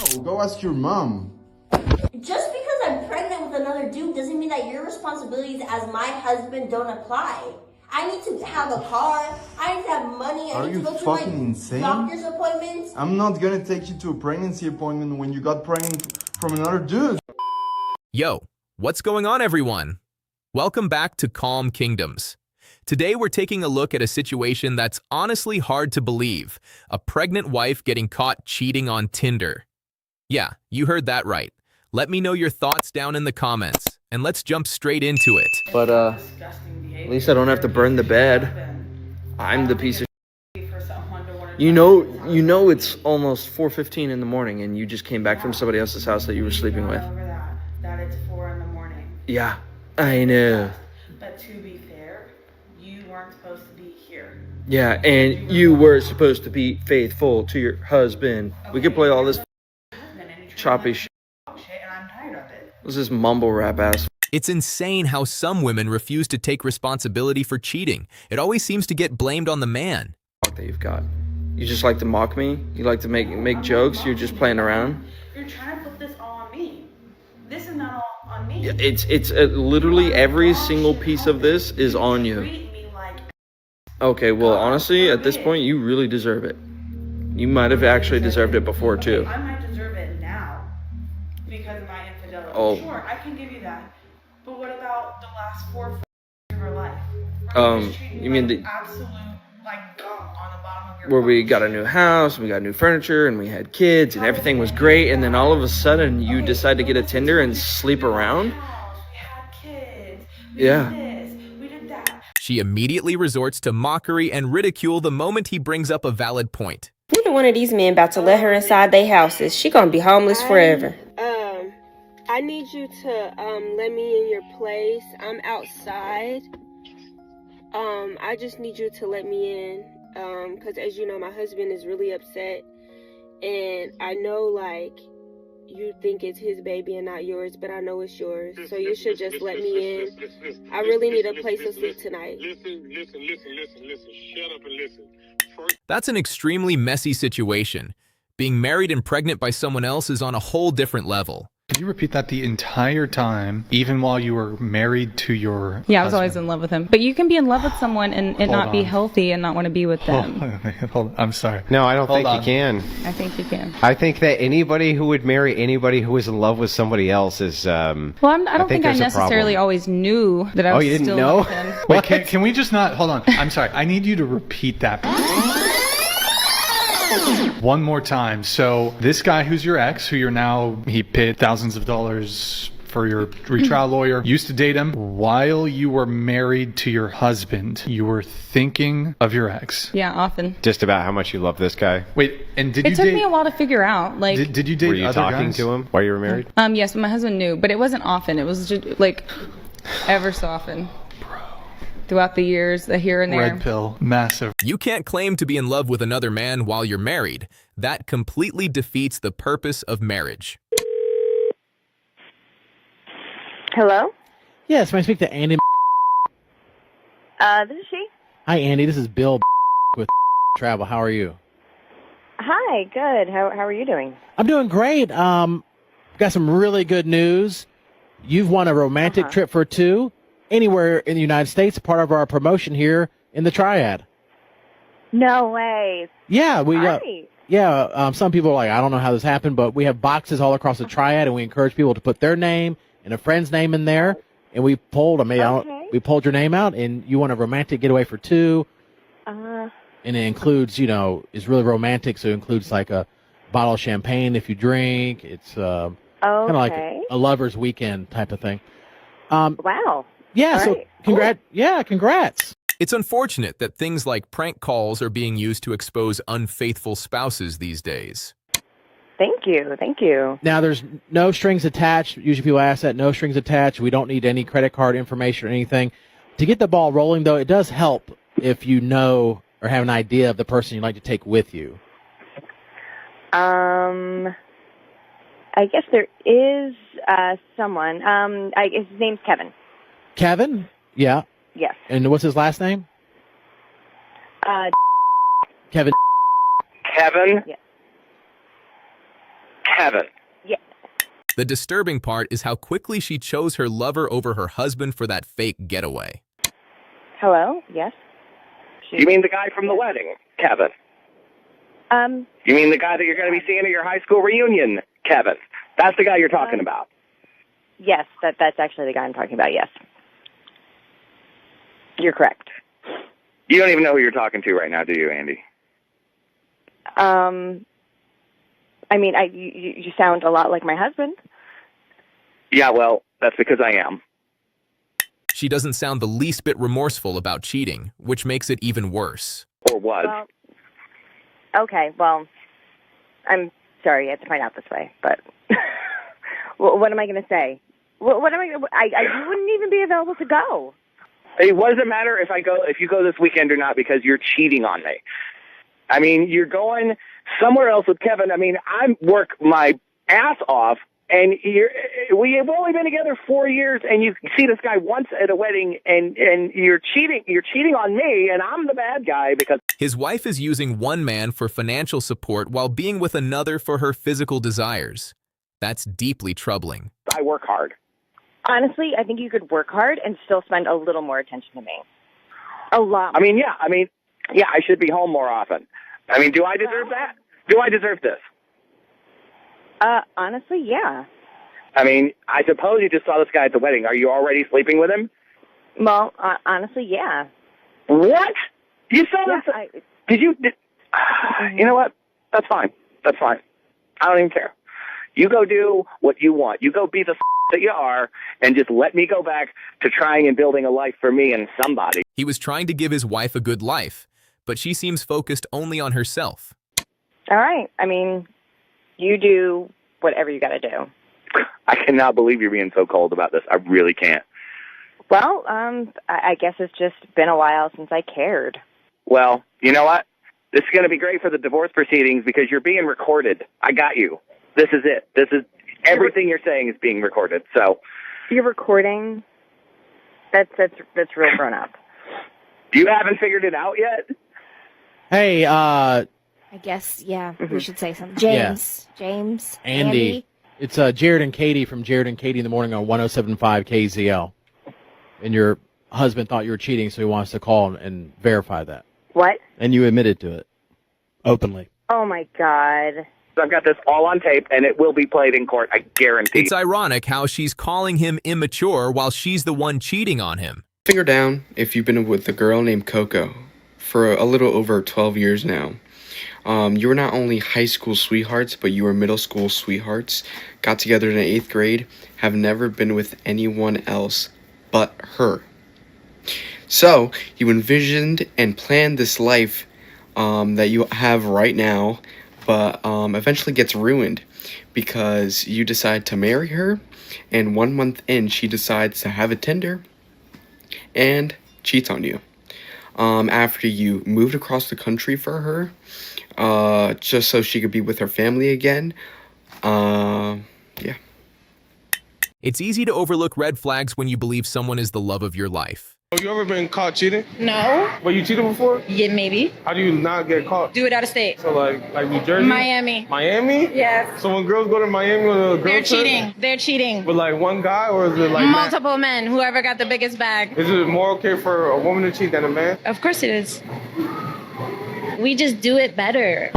No, go ask your mom. Just because I'm pregnant with another dude doesn't mean that your responsibilities as my husband don't apply. I need to have a car. I need to have money. I need to go to my doctor's appointments. I'm not gonna take you to a pregnancy appointment when you got pregnant from another dude. Yo, what's going on, everyone? Welcome back to Calm Kingdoms. Today we're taking a look at a situation that's honestly hard to believe. A pregnant wife getting caught cheating on Tinder. Yeah, you heard that right. Let me know your thoughts down in the comments, and let's jump straight into it. But at least I don't have to burn the bed. I'm the piece of you know it's almost 4:15 in the morning and you just came back from somebody else's house that you were sleeping with. That it's 4 in the morning. Yeah, I know. But to be fair, you weren't supposed to be here. Yeah, and you were supposed to be faithful to your husband. We could play all this choppy shit. And I'm tired of it. What's this mumble rap ass? It's insane how some women refuse to take responsibility for cheating. It always seems to get blamed on the man. That you've got. You just like to mock me? You like to make jokes? You're just playing around? You're trying to put this all on me. This is not all on me. Yeah, it's literally every single piece of this is on you. Treat me like Okay, well, honestly, at this point, you really deserve it. You might have actually deserved it before, too. I might deserve it now because of my infidelity. Oh. Sure, I can give you that. But what about the last 4 years of your life? You mean the absolute like gunk on the bottom of your where we got a new house, we got new furniture, and we had kids, and everything was great, and then all of a sudden you decide to get a Tinder and sleep around? We had kids. We Yeah. did this. We did that. She immediately resorts to mockery and ridicule the moment he brings up a valid point. Neither one of these men about to let her inside their houses. She gonna be homeless forever. I need you to let me in your place. I'm outside. I just need you to let me in. Cause as you know, my husband is really upset, and I know like you think it's his baby and not yours, but I know it's yours. So you should just let me in. I really need a place to sleep tonight. Listen. Shut up and listen. That's an extremely messy situation. Being married and pregnant by someone else is on a whole different level. Could you repeat that the entire time, even while you were married to your Yeah, I was husband? always in love with him. But you can be in love with someone and not be healthy and not want to be with them. Hold on. I'm sorry. No, I don't think you can. I think you can. I think that anybody who would marry anybody who is in love with somebody else is. Well, I don't think I there's a necessarily problem. always knew that I was you didn't still know? with him. Wait, can we just not? Hold on. I'm sorry. I need you to repeat that one more time. So this guy who's your ex, who he paid thousands of dollars for your retrial lawyer, used to date him while you were married to your husband. You were thinking of your ex. Yeah, often. Just about how much you love this guy. Wait, and did It you took date? me a while to figure out. Like, Did you date Were you other talking guys? to him while you were married? yes, but my husband knew, but it wasn't often. It was just like ever so often. Throughout the years, here and there. Red pill, massive. You can't claim to be in love with another man while you're married. That completely defeats the purpose of marriage. Hello? Yes, may I speak to Andy? This is she. Hi, Andy. This is Bill with Travel. How are you? Hi, good. How are you doing? I'm doing great. Got some really good news. You've won a romantic trip for two anywhere in the United States, part of our promotion here in the Triad. No way. Yeah, we Right. some people are like, I don't know how this happened, but we have boxes all across the Triad, and we encourage people to put their name and a friend's name in there. And we pulled, we pulled your name out, and you want a romantic getaway for two. And it includes, it's really romantic, so it includes like a bottle of champagne if you drink. It's kind of like a lover's weekend type of thing. Wow. Yeah, All so right. congrats. It's unfortunate that things like prank calls are being used to expose unfaithful spouses these days. Thank you. Now, there's no strings attached. Usually people ask that, no strings attached. We don't need any credit card information or anything. To get the ball rolling, though, it does help if you know or have an idea of the person you'd like to take with you. I guess there is someone. His name's Kevin. Kevin? Yeah. Yes. And what's his last name? Kevin. Kevin? Yes. Kevin. Yeah. The disturbing part is how quickly she chose her lover over her husband for that fake getaway. Hello? Yes? You mean the guy from the wedding, Kevin? You mean the guy that you're going to be seeing at your high school reunion, Kevin? That's the guy you're talking about. Yes, that's actually the guy I'm talking about, yes. You're correct. You don't even know who you're talking to right now, do you, Andy? I mean, you sound a lot like my husband. Yeah, well, that's because I am. She doesn't sound the least bit remorseful about cheating, which makes it even worse. Or was. Well, okay, well, I'm sorry you had to find out this way, but what am I going to say? What am I going to... I wouldn't even be available to go. It doesn't matter if you go this weekend or not because you're cheating on me. I mean, you're going somewhere else with Kevin. I mean, I work my ass off, and we've only been together 4 years, and you see this guy once at a wedding, and you're cheating. You're cheating on me, and I'm the bad guy because his wife is using one man for financial support while being with another for her physical desires. That's deeply troubling. I work hard. Honestly, I think you could work hard and still spend a little more attention to me. A lot more. I mean, yeah, I should be home more often. I mean, do I deserve that? Do I deserve this? Honestly, yeah. I mean, I suppose you just saw this guy at the wedding. Are you already sleeping with him? Well, honestly, yeah. What? You saw this? You know what? That's fine. That's fine. I don't even care. You go do what you want. You go be the that you are, and just let me go back to trying and building a life for me and somebody. He was trying to give his wife a good life, but she seems focused only on herself. All right. I mean, you do whatever you got to do. I cannot believe you're being so cold about this. I really can't. Well, I guess it's just been a while since I cared. Well, you know what? This is going to be great for the divorce proceedings because you're being recorded. I got you. This is it. This is everything you're saying is being recorded. So you're recording. That's real grown up. You haven't figured it out yet? Hey, I guess, yeah, we should say something. James. Andy. It's Jared and Katie from Jared and Katie in the Morning on 107.5 KZL. And your husband thought you were cheating, so he wants to call and verify that. What? And you admitted to it. Openly. Oh, my God. I've got this all on tape, and it will be played in court, I guarantee. It's ironic how she's calling him immature while she's the one cheating on him. Finger down if you've been with a girl named Coco for a little over 12 years now. You were not only high school sweethearts, but you were middle school sweethearts. Got together in 8th grade, have never been with anyone else but her. So, you envisioned and planned this life that you have right now, but eventually gets ruined because you decide to marry her, and 1 month in, she decides to have a Tinder and cheats on you. After you moved across the country for her, just so she could be with her family again. Yeah. It's easy to overlook red flags when you believe someone is the love of your life. Have you ever been caught cheating? No. But you cheated before? Yeah, maybe. How do you not get caught? Do it out of state. So like New Jersey? Miami. Miami? Yes. So when girls go to Miami with a girl They're trip, cheating. They're cheating. with like one guy, or is it like multiple men? Whoever got the biggest bag. Is it more okay for a woman to cheat than a man? Of course it is. We just do it better.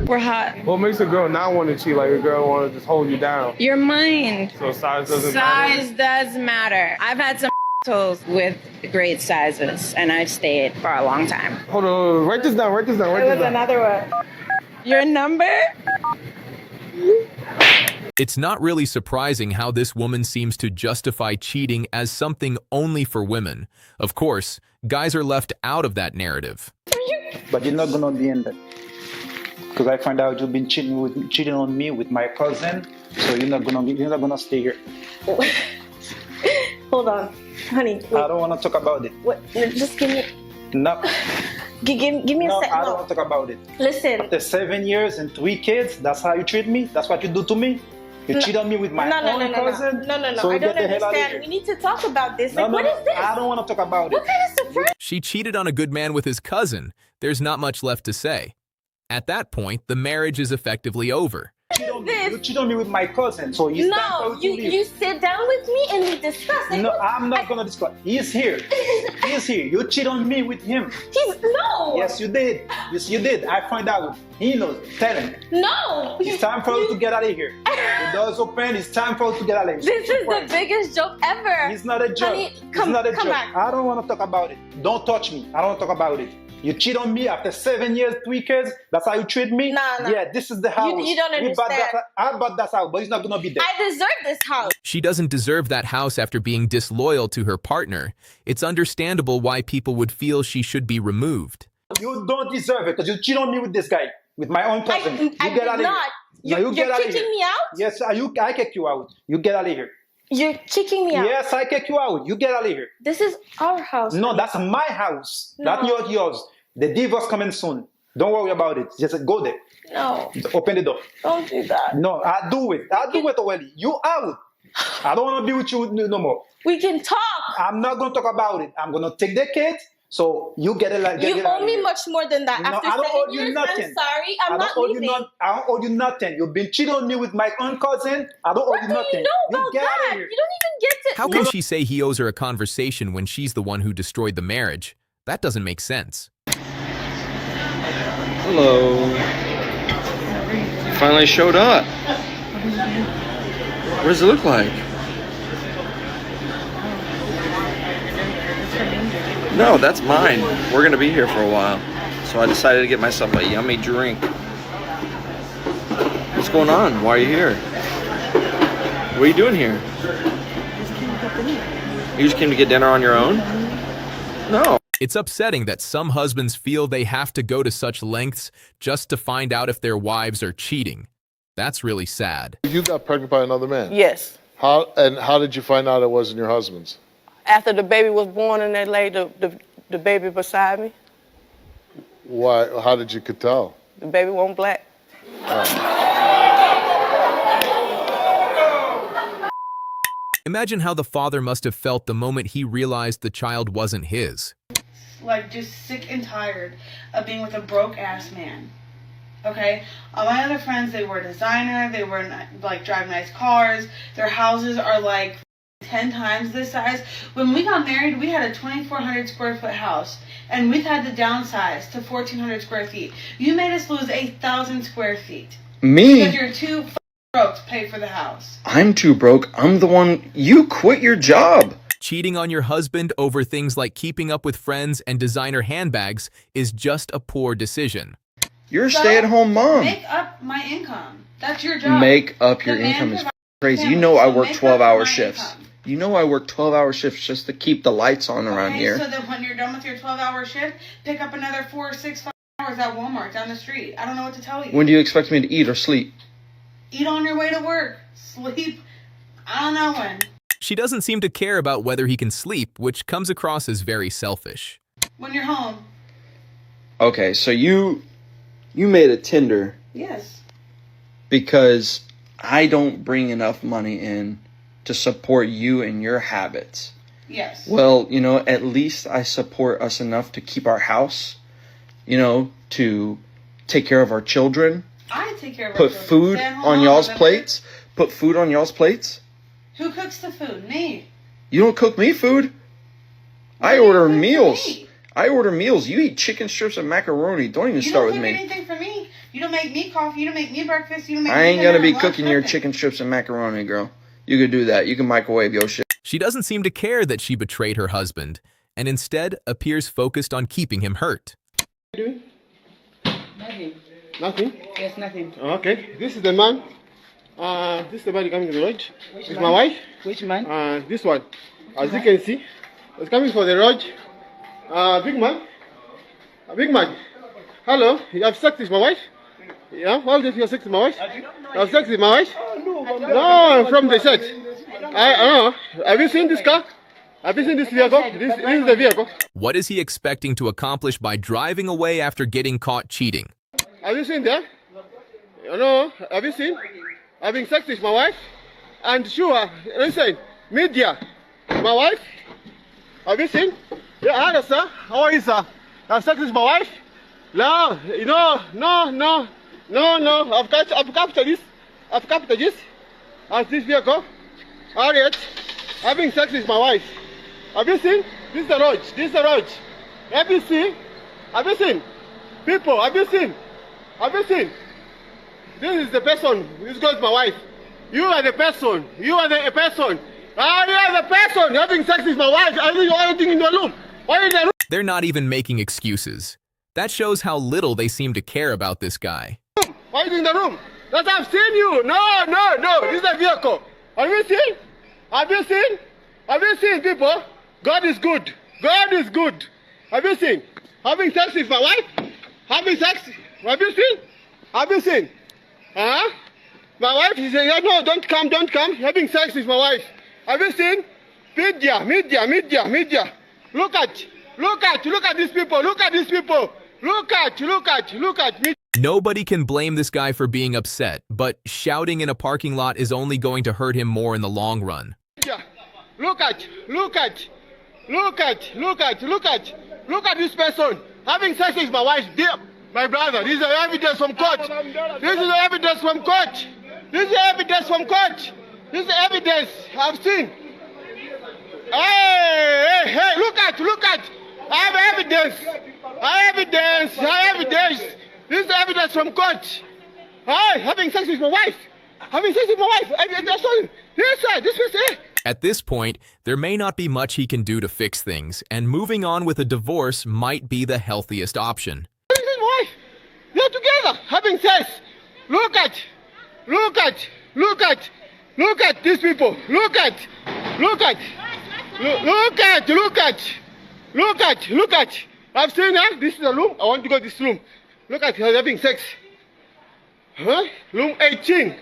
We're hot. What makes a girl not want to cheat? Like a girl want to just hold you down. Your mind. So size doesn't matter? Size does matter. I've had some toes with great sizes, and I've stayed for a long time. Hold on, write this down, write this down, write this down. Another one. Your number? It's not really surprising how this woman seems to justify cheating as something only for women. Of course, guys are left out of that narrative. But you're not gonna be in that. Because I find out you've been cheating on me with my cousin, so you're not gonna stay here. Hold on, honey. Wait. I don't want to talk about it. What? Just give me. No. Give me a no, second. I don't want to talk about it. Listen. After 7 years and 3 kids, that's how you treat me? That's what you do to me? You cheat on me with my own cousin? No. So I don't get the hell out of understand. here. We need to talk about this. No, What is this? I don't want to talk about What it. kind of surprise? She cheated on a good man with his cousin. There's not much left to say. At that point, the marriage is effectively over. You cheat on me with my cousin, so it's time for you to leave. You sit down with me and we discuss. No, I'm not gonna discuss. He's here. He's here. You cheat on me with him. No. Yes, you did. Yes, you did. I find out. He knows. Tell him. No. It's time for you to get out of here. The door's open. It's time for you to get out of here. This is the biggest joke ever. It's not a joke. Honey, It's not a joke. back. I don't want to talk about it. Don't touch me. I don't want to talk about it. You cheat on me after 7 years, 3 kids. That's how you treat me? Nah. Yeah, this is the house. You don't understand. I bought that house, but it's not gonna be there. I deserve this house. She doesn't deserve that house after being disloyal to her partner. It's understandable why people would feel she should be removed. You don't deserve it because you cheat on me with this guy, with my own cousin. I get out did of not. here. You're kicking me out? Yes, I kick you out. You get out of here. You're kicking me out? Yes, I kick you out. You get out of here. This is our house. No, that's my house. No. That's not yours. The divorce coming soon. Don't worry about it. Just go there. No. Open the door. Don't do that. No, I do it. I do it already. You out. I don't want to be with you no more. We can talk. I'm not going to talk about it. I'm going to take the kids. So you get it like you owe me much more than that. No, After I don't 7 owe you years, nothing. I'm sorry. I'm not leaving. I don't owe you nothing. You've been cheating on me with my own cousin. I don't owe you nothing. What do you know about get out that? of here. You don't even get to. How can she say he owes her a conversation when she's the one who destroyed the marriage? That doesn't make sense. Hello. You finally showed up. What does it look like? No, that's mine. We're gonna be here for a while. So I decided to get myself a yummy drink. What's going on? Why are you here? What are you doing here? You just came to get dinner on your own? No. It's upsetting that some husbands feel they have to go to such lengths just to find out if their wives are cheating. That's really sad. You got pregnant by another man? Yes. How did you find out it wasn't your husband's? After the baby was born and they laid the baby beside me, Why? How did you could tell? the baby wasn't black. Imagine how the father must have felt the moment he realized the child wasn't his. Like, just sick and tired of being with a broke-ass man. Okay? All my other friends, they were designer, they were, like, drive nice cars, their houses are, like, 10 times this size. When we got married, we had a 2,400 square foot house, and we've had to downsize to 1,400 square feet. You made us lose 8,000 square feet. Me? Because you're too broke to pay for the house. I'm too broke. I'm the one. You quit your job. Cheating on your husband over things like keeping up with friends and designer handbags is just a poor decision. You're a stay-at-home mom. Make up my income. That's your job. Make up your The man income is provides crazy. family, You know I so work make up 12-hour my shifts. income. You know I work 12-hour shifts just to keep the lights on around Okay, here. so that when you're done with your 12-hour shift, pick up another 4 or 6 hours at Walmart down the street. I don't know what to tell you. When do you expect me to eat or sleep? Eat on your way to work. Sleep. I don't know when. She doesn't seem to care about whether he can sleep, which comes across as very selfish. When you're home. Okay, so you made a Tinder Yes. because I don't bring enough money in to support you and your habits. Yes. Well, you know, at least I support us enough to keep our house, you know, to take care of our children. I take care of Put our children. food Stay at home on mom, y'all's remember? plates. Put food on y'all's plates. Who cooks the food? Me. You don't cook me food. I order meals. I order meals. You eat chicken strips and macaroni. Don't even You start don't with cook me. anything for me. You don't make me coffee. You don't make me breakfast. You don't make I me ain't gonna dinner, be lunch, cooking your nothing. chicken strips and macaroni, girl. You could do that. You can microwave your shit. She doesn't seem to care that she betrayed her husband, and instead appears focused on keeping him hurt. Doing? Nothing. Nothing? Yes, nothing. Okay. This is the man. This is the man coming to the lodge. Which This is man? my wife. Which man? This one. As you can see, it's coming for the lodge. Big man. Big man. Hello. You have sex with my wife? Yeah? How did you have sex with my wife? You have sex with my wife? No, from the sex. I know. Have you seen this car? Have you seen this vehicle? This is the vehicle. What is he expecting to accomplish by driving away after getting caught cheating? Have you seen that? No. Have you seen? Having sex with my wife? And sure, listen, media. My wife? Have you seen? Yeah, hello, sir. How are you, sir? Have sex with my wife? No. I've captured this. I've captured this. As this vehicle. Harriet, having sex with my wife. Have you seen? This is the road. This is the road. Have you seen? Have you seen? People, have you seen? Have you seen? This is the person. This girl is my wife. You are the person. You are the person. You are the person having sex with my wife. I do everything in the room. Why in the room? They're not even making excuses. That shows how little they seem to care about this guy. Why in the room? That I've seen you. No. This is a vehicle. Have you seen? Have you seen? Have you seen, people? God is good. God is good. Have you seen? Having sex with my wife? Having sex? Have you seen? Have you seen? Huh? My wife is saying, no, don't come. Having sex with my wife. Have you seen? Media. Look at these people. Look at these people. Look at me. Nobody can blame this guy for being upset, but shouting in a parking lot is only going to hurt him more in the long run. Look at this person having sex with my wife. My brother, this is evidence from court. This is evidence from court. This is evidence from court. This is evidence I've seen. Hey, look at. I have evidence. This is evidence from court. Hey, having sex with my wife. This person. At this point, there may not be much he can do to fix things, and moving on with a divorce might be the healthiest option. This is my wife. They're together, having sex. Look at these people. Look at. I've seen her. This is the room. I want to go to this room. Look at her having sex. Huh? Room 18.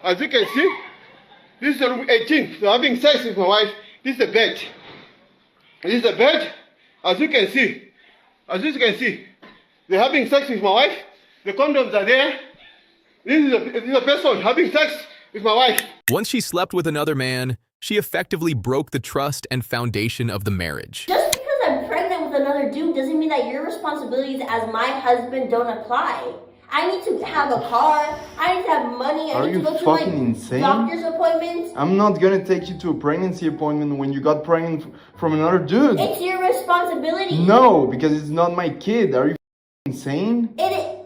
As you can see, this is the room 18. So having sex with my wife. This is the bed. As you can see, they're having sex with my wife. The condoms are there. This is a person having sex with my wife. Once she slept with another man, she effectively broke the trust and foundation of the marriage. Just because I'm pregnant with another dude doesn't mean that your responsibilities as my husband don't apply. I need to have a car. I need to have money. I need to go to like insane? doctor's appointments. I'm not gonna take you to a pregnancy appointment when you got pregnant from another dude. It's your responsibility. No, because it's not my kid. Are you insane?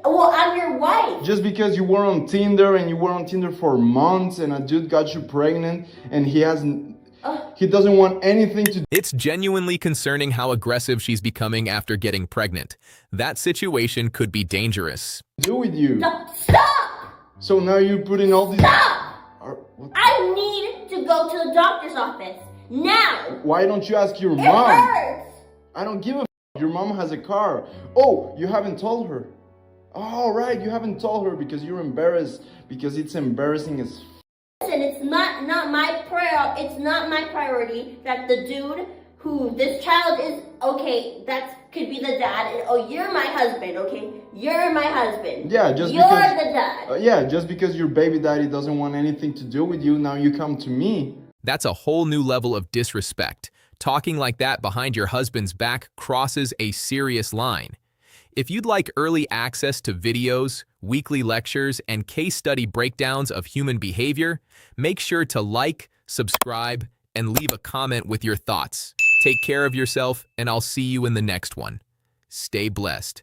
Well, I'm your wife. Just because you were on Tinder and you were on Tinder for months and a dude got you pregnant and he doesn't want anything to do. It's genuinely concerning how aggressive she's becoming after getting pregnant. That situation could be dangerous. With you. No, stop! So now you're putting all these... Stop! I need to go to the doctor's office. Now! Why don't you ask your It mom? hurts! I don't give a f. Your mom has a car. Oh, you haven't told her. All right, you haven't told her because you're embarrassed. Because it's embarrassing as f. Listen, it's not my it's not my priority that the dude who this child is, okay, that could be the dad. And, oh, you're my husband, okay? You're my husband. Yeah, you're the dad. Yeah, just because your baby daddy doesn't want anything to do with you, now you come to me. That's a whole new level of disrespect. Talking like that behind your husband's back crosses a serious line. If you'd like early access to videos, weekly lectures, and case study breakdowns of human behavior, make sure to like, subscribe, and leave a comment with your thoughts. Take care of yourself, and I'll see you in the next one. Stay blessed.